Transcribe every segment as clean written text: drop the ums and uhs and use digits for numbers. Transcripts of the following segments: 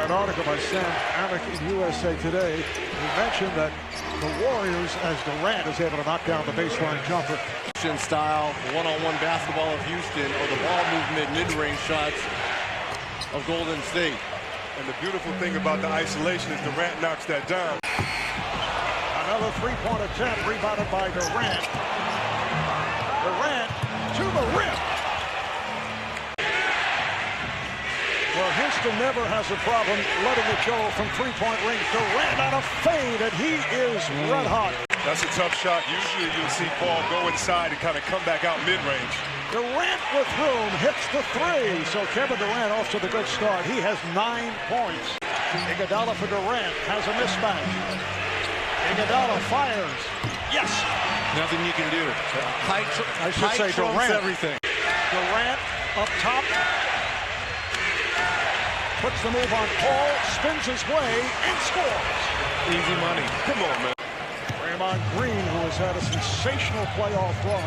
An article by Sam Amick in USA Today. He mentioned that the Warriors, as Durant is able to knock down the baseline jumper. Style, one-on-one basketball of Houston, or the ball movement, mid-range shots of Golden State. And the beautiful thing about the isolation is Durant knocks that down. Another three-point attempt rebounded by Durant. Durant to the rim. Well, Houston never has a problem letting it go from three-point range. Durant on a fade, and he is red hot. That's a tough shot. Usually you'll see Paul go inside and kind of come back out mid-range. Durant with room hits the three. So Kevin Durant off to the good start. He has 9 points. Iguodala for Durant has a mismatch. Iguodala fires. Yes. Nothing you can do. I should say Durant. Everything. Durant up top. Puts the move on Paul, spins his way, and scores. Easy money. Come on, man. Draymond Green, who has had a sensational playoff run,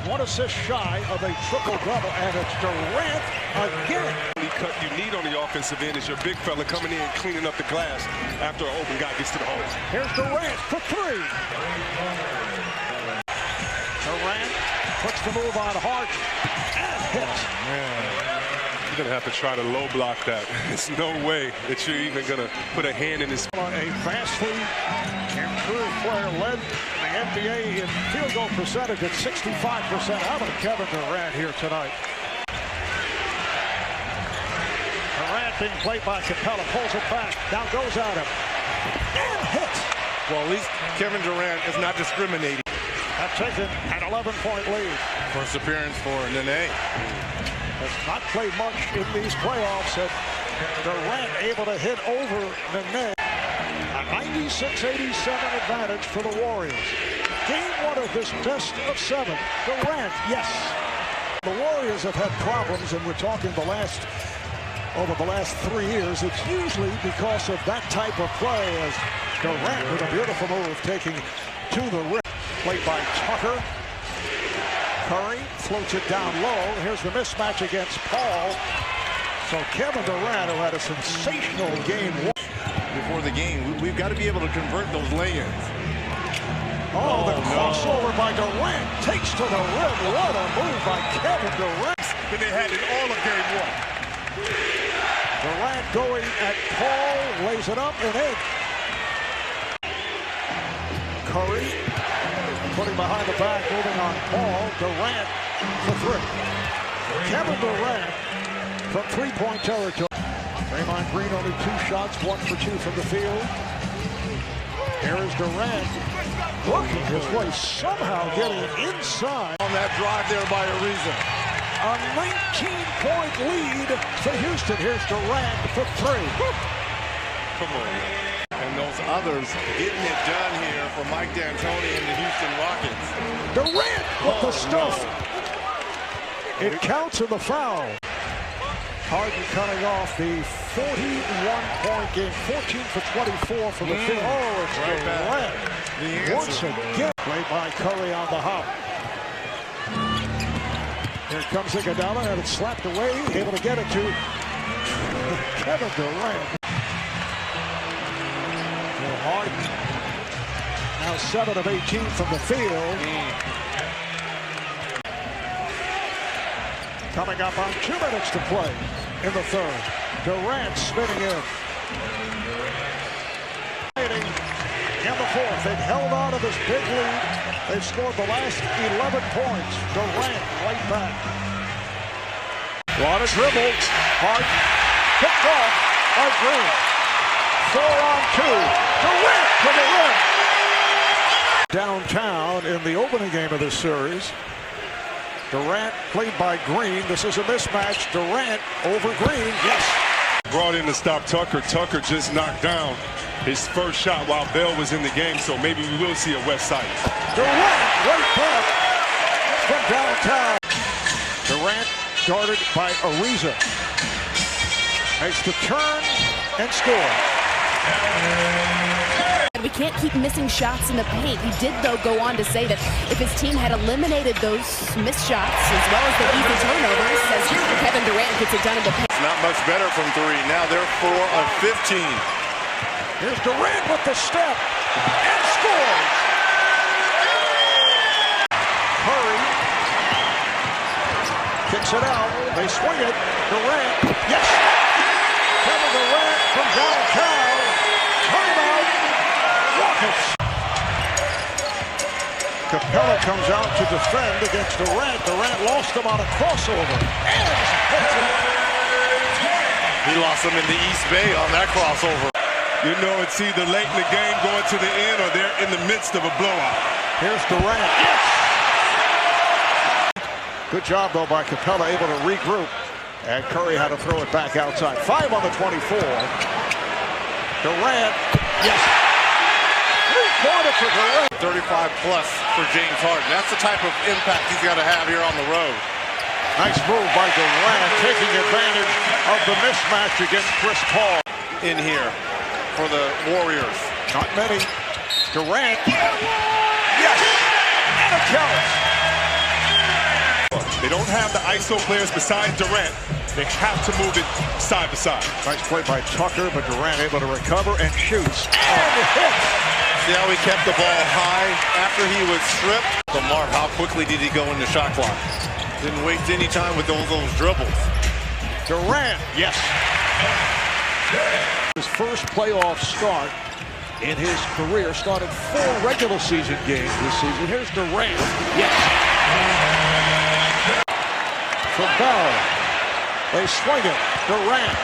1 assist shy of a triple-double, and it's Durant again. The cut you need on the offensive end is your big fella coming in and cleaning up the glass after an open guy gets to the hole. Here's Durant for 3. Durant puts the move on Hart and hits. Man. You're going to have to try to low block that. There's no way that you're even going to put a hand in his. A vastly improved player led the NBA in field goal percentage at 65%. How about Kevin Durant here tonight? Durant being played by Capella, pulls it back, now goes at him, and hits. Well, at least Kevin Durant is not discriminating. Have taken an 11-point lead. First appearance for Nene. Has not played much in these playoffs, and Durant able to hit over Nene. A 96-87 advantage for the Warriors. Game 1 of this best of 7. Durant, yes. The Warriors have had problems, and we're talking over the last 3 years. It's usually because of that type of play, as Durant with a beautiful move taking to the rim. Played by Tucker. Curry floats it down low. Here's the mismatch against Paul. So Kevin Durant, who had a sensational game. Before the game, we've got to be able to convert those lay-ins. Oh, the crossover by Durant takes to the rim. What a move by Kevin Durant. And they had it all of game 1. Durant going at Paul, lays it up and in. Curry putting behind the back, moving on Paul. Durant for 3. Kevin Durant from three-point territory. Draymond Green only 2 shots, 1 for 2 from the field. Here is Durant working his way, somehow getting inside. On that drive there by Ariza. A 19-point lead for Houston. Here's Durant for 3. Come on, man. And those others getting it done here for Mike D'Antoni and the Houston Rockets. Durant with the stuff. No. It counts in the foul. Harden cutting off the 41-point game. 14 for 24 from the field. Oh, it's right Durant. Once again, played by Curry on the hop. Here comes Iguodala, and it's slapped away. Able to get it to Kevin Durant. Harden, now 7 of 18 from the field. Coming up on 2 minutes to play in the 3rd. Durant spinning in. In the 4th, they've held on to this big lead. They've scored the last 11 points. Durant right back. Water dribbled. Harden picked off by Green. 4-on-2. Durant to the rim. Downtown in the opening game of this series. Durant played by Green. This is a mismatch. Durant over Green. Yes. Brought in to stop Tucker. Tucker just knocked down his first shot while Bell was in the game, so maybe we will see a West Side. Durant right back from downtown. Durant guarded by Ariza. Makes the turn and scores. we can't keep missing shots in the paint. He did, though, go on to say that if his team had eliminated those missed shots as well as the easy turnovers, says Kevin Durant gets it done in the paint. It's not much better from three. Now they're 4 of 15. Here's Durant with the step and scores. Curry kicks it out. They swing it. Durant, yes. Kevin Durant from downtown. Timeout. Rockets. Capella comes out to defend against Durant. Durant lost him on a crossover. And he lost him in the East Bay on that crossover. You know, it's either late in the game going to the end or they're in the midst of a blowout. Here's Durant. Yes! Good job, though, by Capella, able to regroup. And Curry had to throw it back outside. 5 on the 24. Durant. Yes. 3-pointer for Durant. 35 plus for James Harden. That's the type of impact he's got to have here on the road. Nice move by Durant, taking advantage of the mismatch against Chris Paul. In here for the Warriors. Not many. Durant. Yes! And it counts. They don't have the ISO players besides Durant. They have to move it side to side. Nice play by Tucker, but Durant able to recover and shoots. And it hits. See how he kept the ball high after he was stripped? But Mark, how quickly did he go into shot clock? Didn't waste any time with those dribbles. Durant, yes. His first playoff start in his career, started 4 regular season games this season. Here's Durant, yes. From Bell, they swing it. Durant.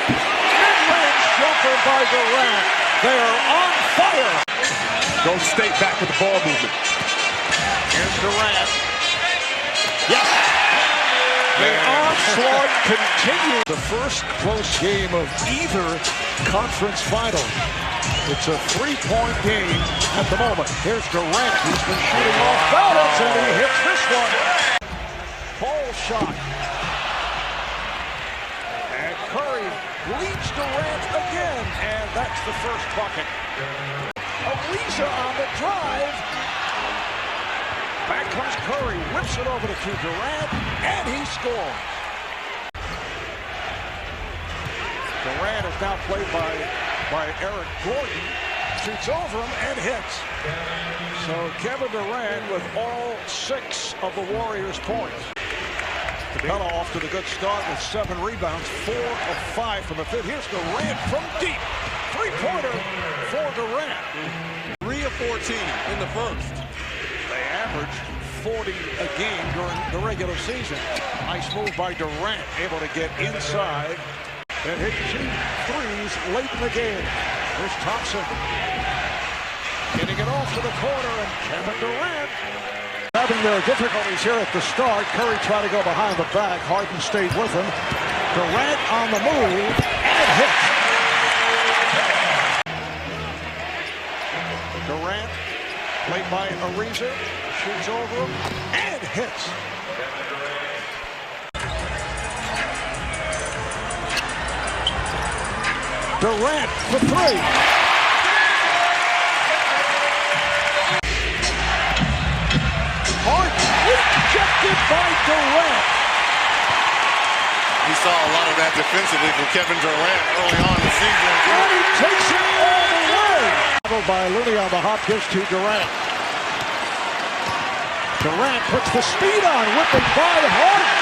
Mid-range jumper by Durant. They are on fire. Golden State back with the ball movement. Here's Durant. Yes. The onslaught continues. The first close game of either conference final. It's a 3-point game at the moment. Here's Durant. He's been shooting off balance, and he hits this one. Paul shot. And Curry leads Durant again, and that's the first bucket. Ariza on the drive. Back comes Curry, whips it over to Durant, and he scores. Durant is now played by Eric Gordon. Shoots over him and hits. So Kevin Durant with all 6 of the Warriors' points. Capella off to the good start with 7 rebounds, 4 of 5 from the field. Here's Durant from deep. 3-pointer for Durant. 3 of 14 in the first. They averaged 40 a game during the regular season. Nice move by Durant, able to get inside and hit 2 threes late in the game. Here's Thompson getting it off to the corner, and Kevin Durant having their difficulties here at the start. Curry tried to go behind the back. Harden stayed with him. Durant on the move, and it hits. Durant, played by Ariza, shoots over him, and hits. Durant for 3. Harden rejected by Durant. We saw a lot of that defensively from Kevin Durant early on in the season. And he takes it all the way. By Looney on the hop, gives to Durant. Durant puts the speed on, whipping by Harden.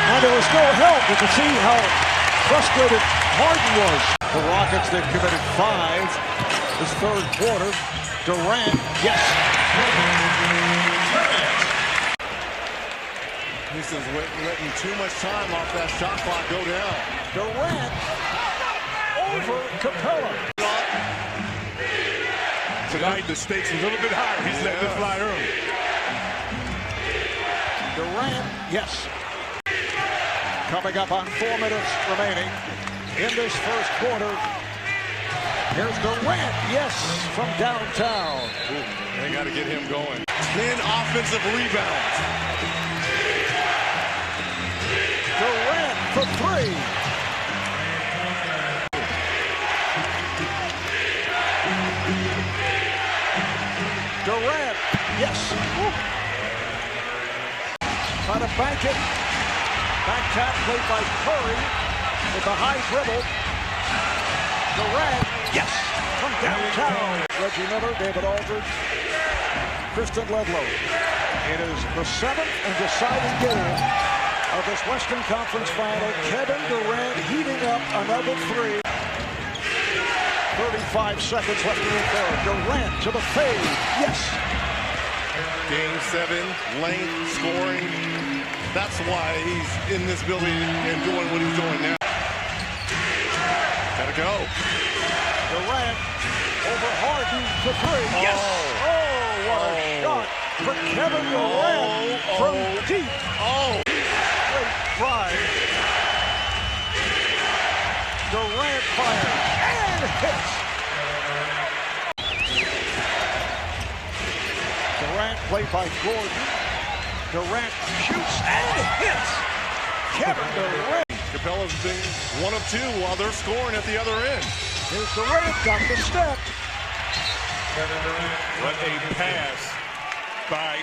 And there was no help. You can see how frustrated Harden was. The Rockets, they've committed 5 this third quarter. Durant, yes. This is letting too much time off that shot clock go down. Durant over Capella. Tonight, the stakes a little bit higher. He's letting it fly early. Durant, yes. Coming up on 4 minutes remaining in this first quarter. Here's Durant, yes, from downtown. They got to get him going. 10 offensive rebounds. Durant for 3. bank it. Back tap played by Curry with a high dribble. Durant, yes, from downtown. Reggie Miller, David Aldridge, Kristen Ledlow. It is the 7th and deciding game of this Western Conference Final. Kevin Durant heating up another 3. 35 seconds left in the third. Durant to the fade. Yes. Game 7, length, scoring. That's why he's in this building and doing what he's doing now. Gotta go. Durant over Harden to 3. Yes. Oh, what a shot for Kevin Durant from deep. Great drive. Durant fires and hits. Durant played by Gordon. Durant shoots and hits. Kevin Durant. Capella's been 1 of 2 while they're scoring at the other end. Here's Durant, got the step. What a pass by